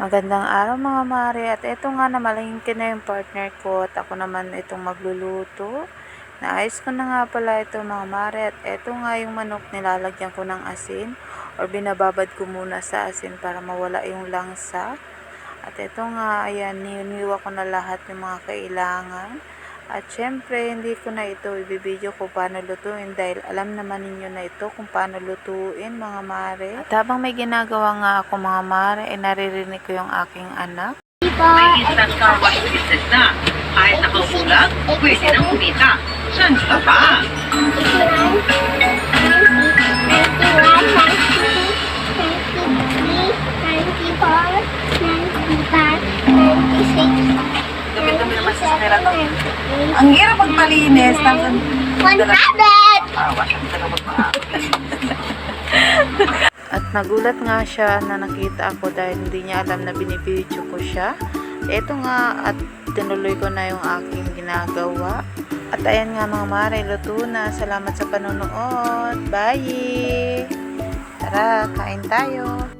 Magandang araw mga mare, at eto nga na malingkin na yung partner ko at ako naman itong magluluto. Naayos ko na nga pala ito mga mare, at eto nga yung manok, nilalagyan ko ng asin or binababad ko muna sa asin para mawala yung langsa. At eto nga, ayan, niyuniwa ko na lahat yung mga kailangan. At syempre, hindi ko na ito ibibideo kung paano lutuin dahil alam naman ninyo na ito kung paano lutuin mga mare. At habang may ginagawa nga ako mga mare, ay naririnig ko yung aking anak. May instant car wash business na. Kahit nakauulag, pwede nang kumita. Saan ka pa? 91, 92, 93, 94, 95, 96. Dumi-dumi naman sa sakira to. Ang hirap magpalinis. 100! Wash ang dalawa pa. At nagulat nga siya na nakita ako dahil hindi niya alam na binibidyo ko siya. Eto nga, at tinuloy ko na yung aking ginagawa. At ayan nga mga mare, luto na. Salamat sa panonood. Bye! Tara, kain tayo!